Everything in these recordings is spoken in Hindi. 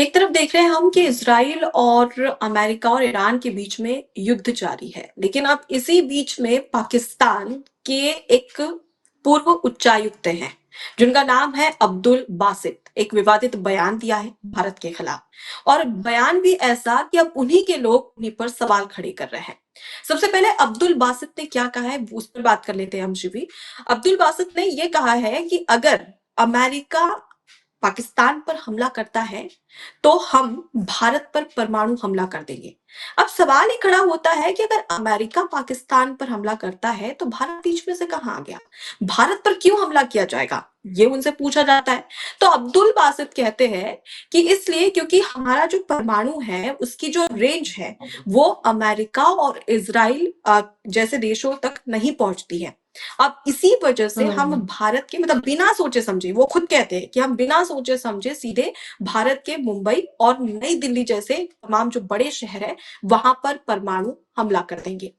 एक तरफ देख रहे हैं हम कि इज़राइल और अमेरिका और ईरान के बीच में युद्ध जारी है, लेकिन अब इसी बीच में पाकिस्तान के एक पूर्व उच्चायुक्त हैं, जिनका नाम है अब्दुल बासित, एक विवादित बयान दिया है भारत के खिलाफ। और बयान भी ऐसा कि अब उन्हीं के लोग उन्हीं पर सवाल खड़े कर रहे हैं। सबसे पहले अब्दुल बासित ने क्या कहा है, उस पर बात कर लेते हैं हम शिवी। अब्दुल बासित ने यह कहा है कि अगर अमेरिका पाकिस्तान पर हमला करता है तो हम भारत पर परमाणु हमला कर देंगे। अब सवाल ये खड़ा होता है कि अगर अमेरिका पाकिस्तान पर हमला करता है तो भारत बीच में से कहां आ गया? भारत पर क्यों हमला किया जाएगा? ये उनसे पूछा जाता है। तो अब्दुल बासित कहते हैं कि इसलिए क्योंकि हमारा जो परमाणु है उसकी जो रेंज है वो अमेरिका और इजराइल जैसे देशों तक नहीं पहुंचती है। अब इसी वजह से हम भारत के मतलब बिना सोचे समझे, वो खुद कहते हैं कि हम बिना सोचे समझे सीधे भारत के मुंबई और नई दिल्ली जैसे तमाम जो बड़े शहर है वहां पर परमाणु हमला कर देंगे।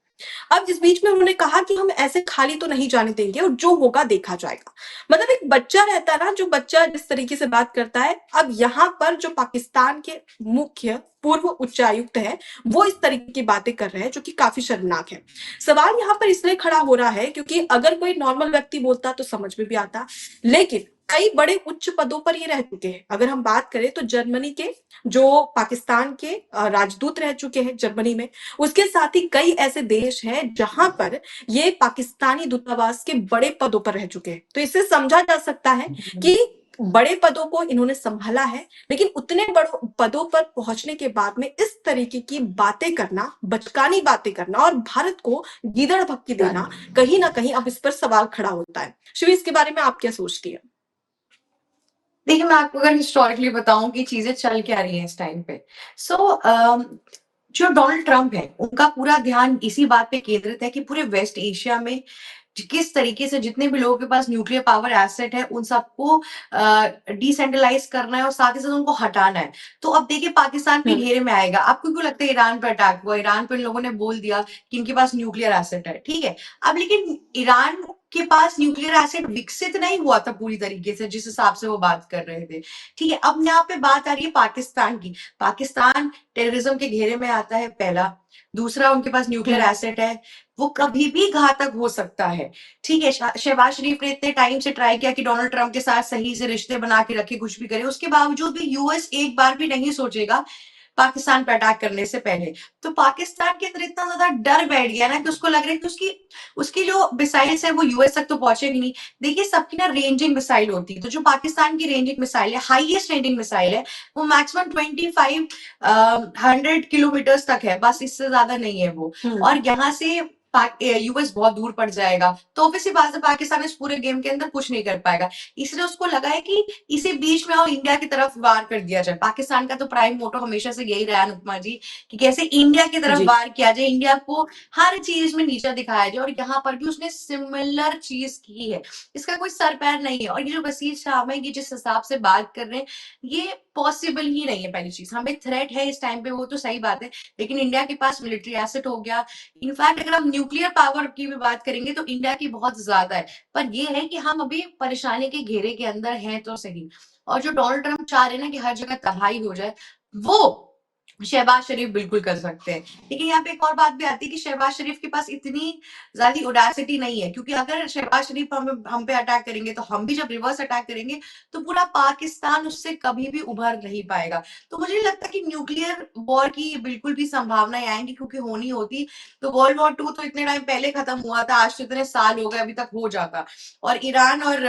अब इस बीच में उन्होंने कहा कि हम ऐसे खाली तो नहीं जाने देंगे और जो होगा देखा जाएगा। मतलब एक बच्चा रहता है ना, जो बच्चा जिस तरीके से बात करता है, अब यहाँ पर जो पाकिस्तान के मुख्य पूर्व उच्चायुक्त है वो इस तरीके की बातें कर रहे हैं जो कि काफी शर्मनाक है। सवाल यहाँ पर इसलिए खड़ा हो रहा है क्योंकि अगर कोई नॉर्मल व्यक्ति बोलता तो समझ में भी आता, लेकिन कई बड़े उच्च पदों पर ये रह चुके हैं। अगर हम बात करें तो जर्मनी के जो पाकिस्तान के राजदूत रह चुके हैं जर्मनी में, उसके साथ ही कई ऐसे देश हैं जहां पर ये पाकिस्तानी दूतावास के बड़े पदों पर रह चुके हैं। तो इससे समझा जा सकता है कि बड़े पदों को इन्होंने संभाला है, लेकिन उतने बड़े पदों पर पहुंचने के बाद में इस तरीके की बातें करना, बचकानी बातें करना और भारत को गीदड़ भक्की देना, कहीं ना कहीं अब इस पर सवाल खड़ा होता है। शिवी, इसके बारे में आप क्या सोचती है? देखिए, मैं आपको अगर हिस्टोरिकली बताऊं कि चीजें चल क्या रही हैं इस टाइम पे। सो जो डोनाल्ड ट्रंप है उनका पूरा ध्यान इसी बात पे केंद्रित है कि पूरे वेस्ट एशिया में किस तरीके से जितने भी लोगों के पास न्यूक्लियर पावर एसेट है उन सबको डिसेंट्रलाइज करना है और साथ ही साथ उनको हटाना है। तो अब देखिए पाकिस्तान भी घेरे में आएगा। आपको क्यों लगता है ईरान पर अटैक हुआ? ईरान पर इन लोगों ने बोल दिया कि इनके पास न्यूक्लियर एसेट है, ठीक है। अब लेकिन ईरान के पास न्यूक्लियर एसिड विकसित नहीं हुआ था पूरी तरीके से जिस हिसाब से वो बात कर रहे थे, ठीक है। अब यहाँ पे बात आ रही है पाकिस्तान की। पाकिस्तान टेररिज्म के घेरे में आता है, पहला। दूसरा, उनके पास न्यूक्लियर एसिड है, वो कभी भी घातक हो सकता है, ठीक है। शहबाज शरीफ ने इतने टाइम से ट्राई किया कि डोनाल्ड ट्रंप के साथ सही से रिश्ते बना के रखे, कुछ भी करे, उसके बावजूद भी यूएस एक बार भी नहीं सोचेगा पाकिस्तान पर अटैक करने से पहले। तो पाकिस्तान के अंदर इतना ज्यादा डर बैठ गया ना कि उसको लग रहा है कि उसकी उसकी जो मिसाइल्स है वो यूएस तक तो पहुंचेगी नहीं। देखिए, सबकी ना रेंजिंग मिसाइल होती है, तो जो पाकिस्तान की रेंजिंग मिसाइल है, हाईएस्ट रेंजिंग मिसाइल है, वो मैक्सिमम 2500 किलोमीटर तक है, बस इससे ज्यादा नहीं है वो। और यहाँ से यूएस बहुत दूर पड़ जाएगा, तो ऑब्वियसली बात है पाकिस्तान इस पूरे गेम के अंदर कुछ नहीं कर पाएगा। इसलिए उसको लगा है कि इसे बीच में और इंडिया की तरफ वार कर दिया जाए। पाकिस्तान का तो प्राइम मोटो हमेशा से यही रहा अनुपमा जी, कि कैसे इंडिया की तरफ वार किया जाए, इंडिया को हर चीज में नीचा दिखाया जाए। और यहाँ पर भी उसने सिमिलर चीज की है। इसका कोई सर पैर नहीं है। और ये जो वसीर शाह है, ये जिस हिसाब से बात कर रहे हैं, ये पॉसिबल ही नहीं है। पहली चीज, हमें थ्रेट है इस टाइम पे, वो तो सही बात है, लेकिन इंडिया के पास मिलिट्री एसेट हो गया। इनफैक्ट अगर हम न्यूक्लियर पावर की भी बात करेंगे तो इंडिया की बहुत ज्यादा है। पर ये है कि हम अभी परेशानी के घेरे के अंदर हैं तो सही। और जो डोनाल्ड ट्रंप चाह रहे हैं ना कि हर जगह तबाही हो जाए, वो शहबाज शरीफ बिल्कुल कर सकते हैं। लेकिन यहाँ पे एक और बात भी आती है कि शहबाज शरीफ के पास इतनी ज्यादा ओडेसिटी नहीं है, क्योंकि अगर शहबाज शरीफ हम पे अटैक करेंगे तो हम भी जब रिवर्स अटैक करेंगे तो पूरा पाकिस्तान उससे कभी भी उभर नहीं पाएगा। तो मुझे नहीं लगता कि न्यूक्लियर वॉर की बिल्कुल भी संभावनाएं आएंगी, क्योंकि होनी होती तो वर्ल्ड वॉर 2 तो इतने टाइम पहले खत्म हुआ था, आज तो इतने साल हो गए, अभी तक हो जाता, और ईरान और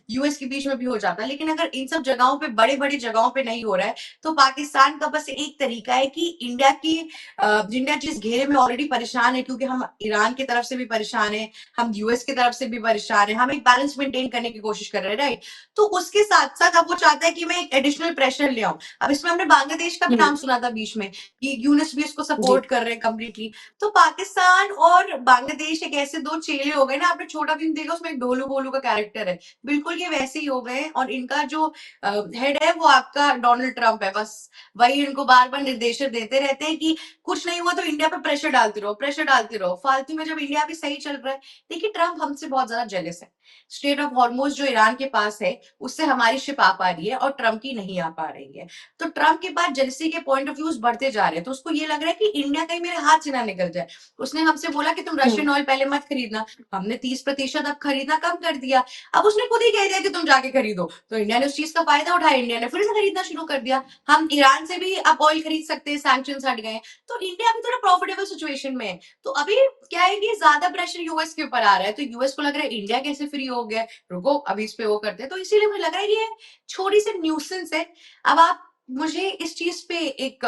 यूएस के बीच में भी हो जाता। लेकिन अगर इन सब जगहों पे, बड़े बड़ी जगहों पे नहीं हो रहा है, तो पाकिस्तान का बस एक तरीका है कि इंडिया जिस घेरे में ऑलरेडी परेशान है, क्योंकि हम ईरान की तरफ से भी परेशान है, हम यूएस की तरफ से भी परेशान है, हम एक बैलेंस मेंटेन करने की कोशिश कर रहे हैं, राइट। तो उसके साथ साथ अब वो चाहता है कि मैं एक एडिशनल प्रेशर ले आऊं। अब इसमें हमने बांग्लादेश का भी नाम सुना था बीच में, कि यूनिस भी इसको सपोर्ट कर रहे हैं कम्प्लीटली। तो पाकिस्तान और बांग्लादेश एक ऐसे दो चेले हो गए ना, आपने छोटा भीम देखा, उसमें एक ढोलू बोलू का कैरेक्टर है, बिल्कुल ये वैसे ही हो गए। और इनका जो हेड है वो आपका डोनाल्ड ट्रंप है, बस वही इनको बार बार निर्देश देते रहते हैं कि कुछ नहीं हुआ तो इंडिया पे प्रेशर डालते रहो, प्रेशर डालते रहो। फालतू में जब इंडिया भी सही चल रहा है। देखिए, ट्रम्प हमसे बहुत ज्यादा जेलस है। स्ट्रेट ऑफ हॉर्मोज जो ईरान के पास है, उससे हमारी शिप आ पा रही है और ट्रम्प की नहीं आ पा रही है। तो ट्रम्प के पास जेलसी के पॉइंट ऑफ व्यूज बढ़ते जा रहे हैं, तो उसको ये लग रहा है कि इंडिया कहीं मेरे हाथ से ना निकल जाए। उसने हमसे बोला कि तुम रशियन ऑयल पहले मत खरीदना। हमने 30% अब खरीदना कम कर दिया। अब उसने खुद ही कह दिया कि तुम जाके खरीदो, तो इंडिया ने उस चीज का फायदा उठाया, इंडिया ने फिर से खरीदना शुरू कर दिया। हम ईरान से भी अब ऑयल खरीद सकते हैं, सैंक्शन हट गए। तो इंडिया अभी थोड़ा प्रॉफिटेबल सिचुएशन में है। तो अभी क्या है कि ज्यादा प्रेशर यूएस के ऊपर आ रहा है, तो यूएस को लग रहा है इंडिया कैसे फ्री हो गया, रुको अभी इस पे वो करते हैं। तो इसीलिए मुझे लग रहा है ये छोटी सी न्यूसेंस है। अब आप मुझे इस चीज पे एक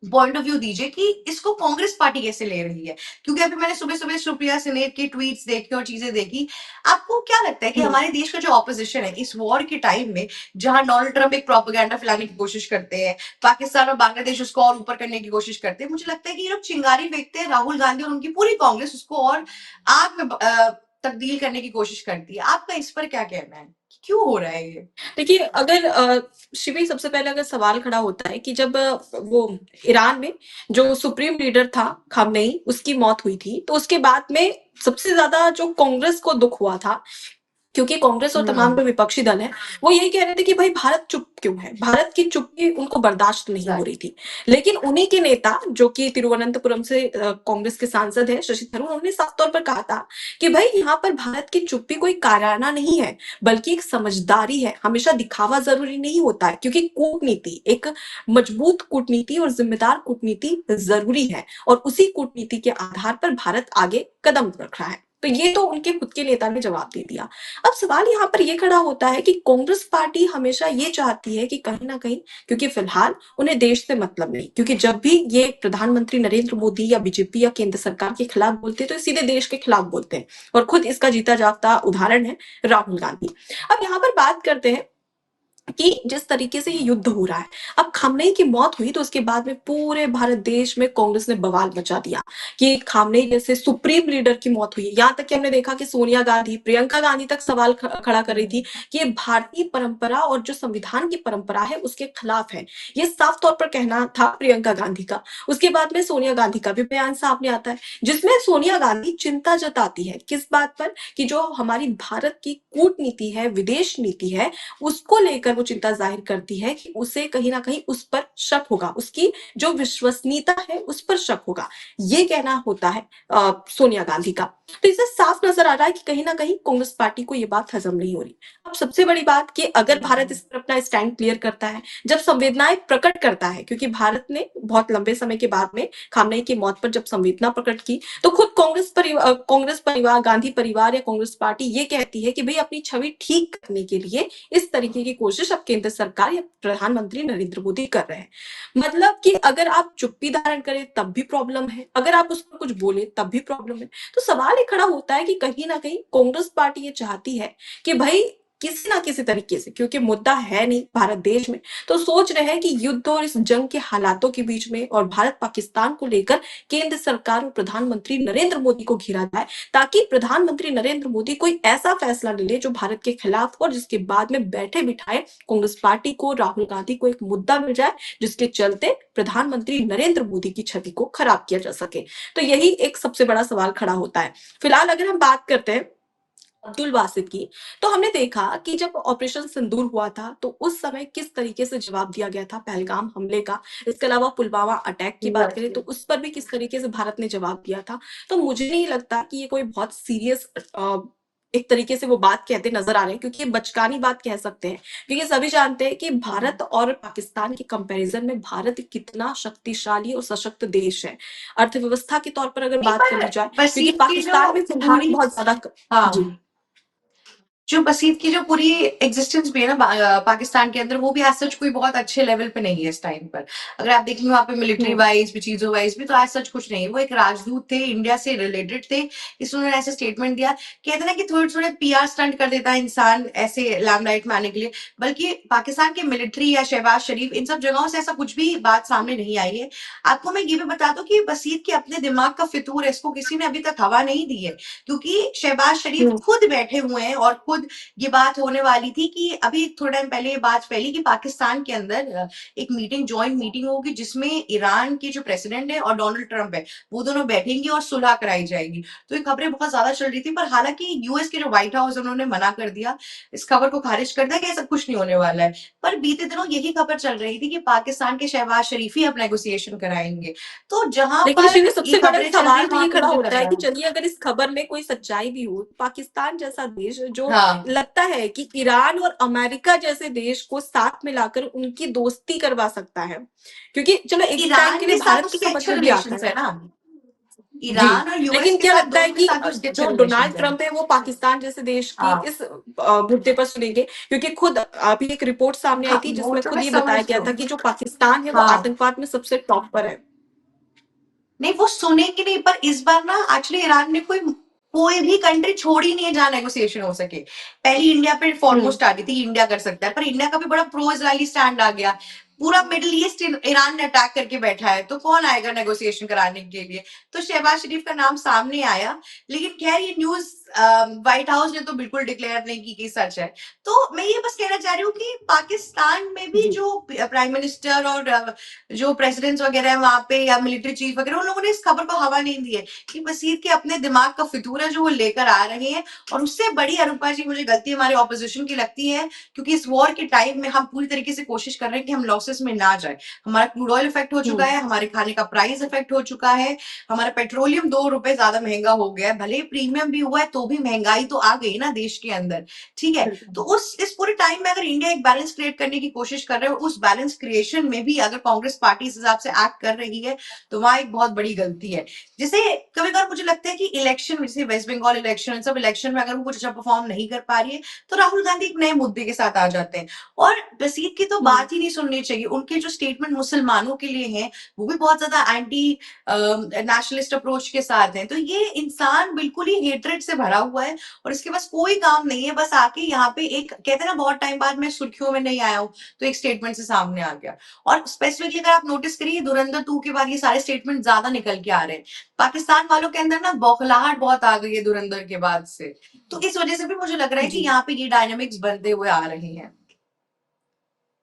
पॉइंट ऑफ व्यू दीजिए कि इसको कांग्रेस पार्टी कैसे ले रही है, क्योंकि अभी मैंने सुबह सुबह सुप्रिया सिनेट की ट्वीट्स देखी और चीजें देखी। आपको क्या लगता है कि हमारे देश का जो ऑपोजिशन है इस वॉर के टाइम में, जहां डोनाल्ड ट्रंप एक प्रोपेगेंडा फैलाने की कोशिश करते हैं, पाकिस्तान और बांग्लादेश उसको और ऊपर करने की कोशिश करते हैं, मुझे लगता है कि ये लोग चिंगारी फेंकते हैं, राहुल गांधी और उनकी पूरी कांग्रेस उसको और आग में तब्दील करने की कोशिश करती है। आपका इस पर क्या कहना है, क्यों हो रहा है ये? देखिए, अगर शिवी, सबसे पहले अगर सवाल खड़ा होता है कि जब वो ईरान में जो सुप्रीम लीडर था खामनेई, उसकी मौत हुई थी, तो उसके बाद में सबसे ज्यादा जो कांग्रेस को दुख हुआ था, क्योंकि कांग्रेस और तमाम जो विपक्षी दल हैं, वो यही कह रहे थे कि भाई भारत चुप क्यों है, भारत की चुप्पी उनको बर्दाश्त नहीं हो रही थी। लेकिन उन्हीं के नेता, जो कि तिरुवनंतपुरम से कांग्रेस के सांसद है शशि थरूर, उन्होंने साफ तौर पर कहा था कि भाई यहाँ पर भारत की चुप्पी कोई कायराना नहीं है, बल्कि एक समझदारी है। हमेशा दिखावा जरूरी नहीं होता है, क्योंकि कूटनीति, एक मजबूत कूटनीति और जिम्मेदार कूटनीति जरूरी है, और उसी कूटनीति के आधार पर भारत आगे कदम रख रहा है। तो ये तो उनके खुद के नेता ने जवाब दे दिया। अब सवाल यहाँ पर ये खड़ा होता है कि कांग्रेस पार्टी हमेशा ये चाहती है कि कहीं ना कहीं, क्योंकि फिलहाल उन्हें देश से मतलब नहीं, क्योंकि जब भी ये प्रधानमंत्री नरेंद्र मोदी या बीजेपी या केंद्र सरकार के खिलाफ बोलते हैं, तो सीधे देश के खिलाफ बोलते हैं, और खुद इसका जीता जागता उदाहरण है राहुल गांधी। अब यहाँ पर बात करते हैं कि जिस तरीके से ये युद्ध हो रहा है, अब खामनेई की मौत हुई तो उसके बाद में पूरे भारत देश में कांग्रेस ने बवाल मचा दिया कि खामनेई जैसे सुप्रीम लीडर की मौत हुई है। यहाँ तक कि हमने देखा कि सोनिया गांधी, प्रियंका गांधी तक सवाल खड़ा कर रही थी कि ये भारतीय परंपरा और जो संविधान की परंपरा है उसके खिलाफ है। ये साफ तौर पर कहना था प्रियंका गांधी का। उसके बाद में सोनिया गांधी का भी बयान सामने आता है, जिसमें सोनिया गांधी चिंता जताती है किस बात पर, कि जो हमारी भारत की कूटनीति है, विदेश नीति है, उसको लेकर वो चिंता जाहिर करती है कि उसे कहीं ना कहीं उस पर शक होगा, उसकी जो विश्वसनीयता है उस पर शक होगा। ये कहना होता है सोनिया गांधी का। तो इससे साफ नजर आ रहा है कि कहीं ना कहीं कांग्रेस पार्टी को ये बात हजम नहीं हो रही। अब सबसे बड़ी बात कि अगर भारत इस पर अपना स्टैंड क्लियर करता है, जब संवेदनाएं प्रकट करता है, क्योंकि भारत ने बहुत लंबे समय के बाद में खामनेई की मौत पर जब संवेदना प्रकट की, तो खुद कांग्रेस परिवार, गांधी परिवार या कांग्रेस पार्टी ये कहती है कि भाई अपनी छवि ठीक करने के लिए इस तरीके की कोशिश अब केंद्र सरकार या प्रधानमंत्री नरेंद्र मोदी कर रहे हैं। मतलब कि अगर आप चुप्पी धारण करें तब भी प्रॉब्लम है, अगर आप उस पर कुछ बोले तब भी प्रॉब्लम है। तो सवाल ये खड़ा होता है कि कहीं ना कहीं कांग्रेस पार्टी ये चाहती है कि भाई किसी ना किसी तरीके से, क्योंकि मुद्दा है नहीं भारत देश में, तो सोच रहे हैं कि युद्ध और इस जंग के हालातों के बीच में और भारत पाकिस्तान को लेकर केंद्र सरकार और प्रधानमंत्री नरेंद्र मोदी को घेरा जाए, ताकि प्रधानमंत्री नरेंद्र मोदी कोई ऐसा फैसला ले ले जो भारत के खिलाफ हो, और जिसके बाद में बैठे बिठाए कांग्रेस पार्टी को, राहुल गांधी को एक मुद्दा मिल जाए जिसके चलते प्रधानमंत्री नरेंद्र मोदी की छवि को खराब किया जा सके। तो यही एक सबसे बड़ा सवाल खड़ा होता है। फिलहाल अगर हम बात करते हैं अब्दुल बासित की, तो हमने देखा कि जब ऑपरेशन सिंदूर हुआ था तो उस समय किस तरीके से जवाब दिया गया था पहलगाम हमले का। इसके अलावा पुलवामा अटैक की बात करें तो उस पर भी किस तरीके से भारत ने जवाब दिया था। तो मुझे नहीं लगता कि ये कोई बहुत सीरियस एक तरीके से वो बात कहते नजर आ रहे हैं, क्योंकि ये बचकानी बात कह सकते हैं, क्योंकि सभी जानते हैं कि भारत और पाकिस्तान के कंपैरिजन में भारत कितना शक्तिशाली और सशक्त देश है। अर्थव्यवस्था के तौर पर अगर बात करी जाए, क्योंकि पाकिस्तान में फिलहाल बहुत ज्यादा जी जो बसीत की जो पूरी एग्जिस्टेंस भी है ना पाकिस्तान के अंदर, वो भी आज सच कोई बहुत अच्छे लेवल पे नहीं है इस टाइम पर। अगर आप देखेंगे वहां पे मिलिट्री वाइज भी, चीजों वाइज भी, तो आज सच कुछ नहीं है। वो एक राजदूत थे, इंडिया से रिलेटेड थे, इसलिए उन्होंने ऐसे स्टेटमेंट दिया। कहते ना कि थोड़े थोड़े पीआर स्टंट कर देता है इंसान ऐसे लाइमलाइट में आने के लिए, बल्कि पाकिस्तान के मिलिट्री या शहबाज शरीफ, इन सब जगहों से ऐसा कुछ भी बात सामने नहीं आई है। आपको मैं ये भी बता दूं कि बसीत के अपने दिमाग का फितूर है, इसको किसी ने अभी तक हवा नहीं दी है, क्योंकि शहबाज शरीफ खुद बैठे हुए हैं और खुद खुद ये बात होने वाली थी कि अभी थोड़ा टाइम पहले ये बात फैली कि पाकिस्तान के अंदर एक मीटिंग, जॉइंट मीटिंग होगी जिसमें ईरान के जो प्रेसिडेंट है और डोनाल्ड ट्रंप है, वो दोनों बैठेंगे और सुलह कराई जाएगी। तो ये खबरें बहुत ज्यादा चल रही थी, पर हालांकि यूएस के जो व्हाइट हाउस है उन्होंने मना कर दिया, इस खबर को खारिज कर दिया कि ऐसा कुछ नहीं होने वाला है। पर बीते दिनों यही खबर चल रही थी कि पाकिस्तान के शहबाज शरीफ ही अब नेगोशिएशन कराएंगे। तो जहां लेकिन पर शिवी, ये सबसे बड़ा खबरें चल रही सवाल है तो वहां ये पे खड़ा मुझे होता लग है रहा कि है, चलिए अगर इस खबर में कोई सच्चाई भी हो, पाकिस्तान जैसा देश जो हाँ, लगता है कि ईरान और अमेरिका जैसे देश को साथ मिलाकर उनकी दोस्ती करवा सकता है, क्योंकि चलो एक टाइम ईरान के लिए के साथ भारत को उसके समझ अच्छे में भी आता रिलेशंस है। है ना, जी, ईरान और यूएस लेकिन के क्या साथ, लगता है दोनों के कि साथ उसके अच्छे जो रिलेशंस डोनाल्ड हैं। ट्रंप है वो पाकिस्तान जैसे देश की हाँ, इस मुद्दे पर सुनेंगे? क्योंकि खुद अभी एक रिपोर्ट सामने आई हाँ, थी वो जिसमें तो खुद मैं ये समझ बताया रही गया था हूँ। कि जो पाकिस्तान है वो हाँ, आतंकवाद में सबसे टॉप पर है। नहीं वो सुनेंगे नहीं, पर इस बार ना एक्चुअली ईरान ने कोई भी कंट्री छोड़ी नहीं है जहां नेगोशिएशन हो सके। पहली इंडिया पे हम्म। फॉरमोस्ट आ रही थी, इंडिया कर सकता है, पर इंडिया का भी बड़ा प्रो इजरायली स्टैंड आ गया। पूरा मिडिल ईस्ट ईरान ने अटैक करके बैठा है, तो कौन आएगा नेगोशिएशन कराने के लिए? तो शहबाज शरीफ का नाम सामने आया, लेकिन खैर ये न्यूज व्हाइट हाउस ने तो बिल्कुल डिक्लेयर नहीं की कि सच है। तो मैं ये बस कहना चाह रही हूँ कि पाकिस्तान में भी जी। जो प्राइम मिनिस्टर और जो प्रेसिडेंट्स वगैरह है वहां पे, या मिलिट्री चीफ वगैरह, उन लोगों ने इस खबर को हवा नहीं दी है कि मसीह के अपने दिमाग का फितूर है जो वो लेकर आ रहे हैं। और उससे बड़ी अनुपा जी मुझे गलती हमारे ऑपोजिशन की लगती है, क्योंकि इस वॉर के टाइम में हम पूरी तरीके से कोशिश कर रहे हैं कि हम लॉसेस में ना जाए। हमारा क्रूड ऑयल इफेक्ट हो चुका हम्म। है, हमारे खाने का प्राइस इफेक्ट हो चुका है, हमारा पेट्रोलियम 2 रुपए ज्यादा महंगा हो गया है, भले ही प्रीमियम भी हुआ है तो भी महंगाई तो आ गई ना देश के अंदर। ठीक है, तो बिल्कुल। उस इस पूरे टाइम में अगर इंडिया एक बैलेंस क्रिएट करने की कोशिश कर रहे हो, उस बैलेंस क्रिएशन में भी अगर कांग्रेस पार्टी इस हिसाब से एक्ट कर रही है, तो वहां एक बहुत बड़ी गलती है। जैसे कभी कभार मुझे लगता है कि इलेक्शन, जैसे वेस्ट बंगाल इलेक्शन, सब इलेक्शन में अगर वो कुछ अच्छा परफॉर्म नहीं कर पा रही है, तो राहुल गांधी एक नए मुद्दे के साथ आ जाते हैं। और बसीत की तो हम्म। बात ही नहीं सुननी चाहिए, उनके जो स्टेटमेंट मुसलमानों के लिए हैं वो भी बहुत ज्यादा एंटी नेशनलिस्ट अप्रोच के साथ हैं। तो ये इंसान बिल्कुल ही हेट्रेड से भरा हुआ है, और इसके पास कोई काम नहीं है, बस आके यहाँ पे एक कहते हैं ना, बहुत टाइम बाद मैं सुर्खियों में नहीं आया हूँ, तो एक स्टेटमेंट से सामने आ गया। और स्पेसिफिकली अगर आप नोटिस करिए, धुरंधर 2 के बाद ये सारे स्टेटमेंट ज्यादा निकल के आ रहे हैं। पाकिस्तान वालों के अंदर ना बौखलाहट बहुत आ गई है धुरंधर के बाद से। तो इस वजह से भी मुझे लग रहा है कि जी, यहाँ पे ये डायनामिक्स बनते हुए आ रहे हैं।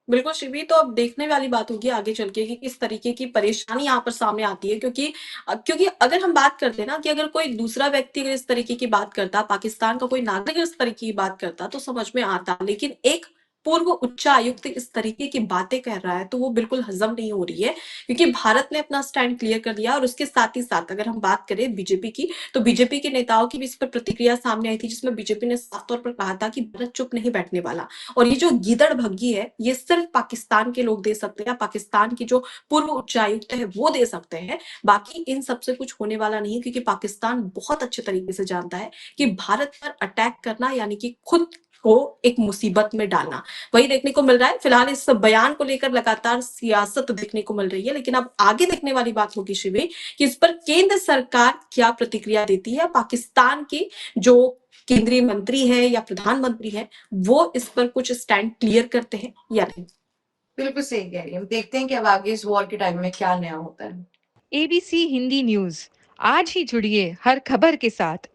बिल्कुल शिवी, तो अब देखने वाली बात होगी आगे चल के कि किस तरीके की परेशानी यहाँ पर सामने आती है, क्योंकि अगर हम बात करते हैं ना कि अगर कोई दूसरा व्यक्ति अगर इस तरीके की बात करता, पाकिस्तान का कोई नागरिक इस तरीके की बात करता तो समझ में आता, लेकिन एक पूर्व उच्चायुक्त इस तरीके की बातें कह रहा है तो वो बिल्कुल हजम नहीं हो रही है, क्योंकि भारत ने अपना स्टैंड क्लियर कर दिया। और उसके साथ ही साथ अगर हम बात करें बीजेपी की, तो बीजेपी के नेताओं की भी इस पर प्रतिक्रिया सामने आई थी, जिसमें बीजेपी ने साफ तौर पर कहा था कि भारत चुप नहीं बैठने वाला। और ये जो गीदड़ भग्गी है ये सिर्फ पाकिस्तान के लोग दे सकते हैं, पाकिस्तान की जो पूर्व उच्चायुक्त है वो दे सकते हैं, बाकी इन सबसे कुछ होने वाला नहीं, क्योंकि पाकिस्तान बहुत अच्छे तरीके से जानता है कि भारत पर अटैक करना यानी कि खुद को एक मुसीबत में डालना। वही देखने को मिल रहा है फिलहाल, इस बयान को लेकर लगातार सियासत देखने को मिल रही है, लेकिन अब आगे देखने वाली बात होगी शिवी कि इस पर केंद्र सरकार क्या प्रतिक्रिया देती है, पाकिस्तान की जो केंद्रीय मंत्री है या प्रधानमंत्री है वो इस पर कुछ स्टैंड क्लियर करते हैं या नहीं। बिल्कुल सही कह रही है, देखते हैं कि अब आगे इस वॉर के टाइम में क्या नया होता है। एबीसी हिंदी न्यूज, आज ही जुड़िए हर खबर के साथ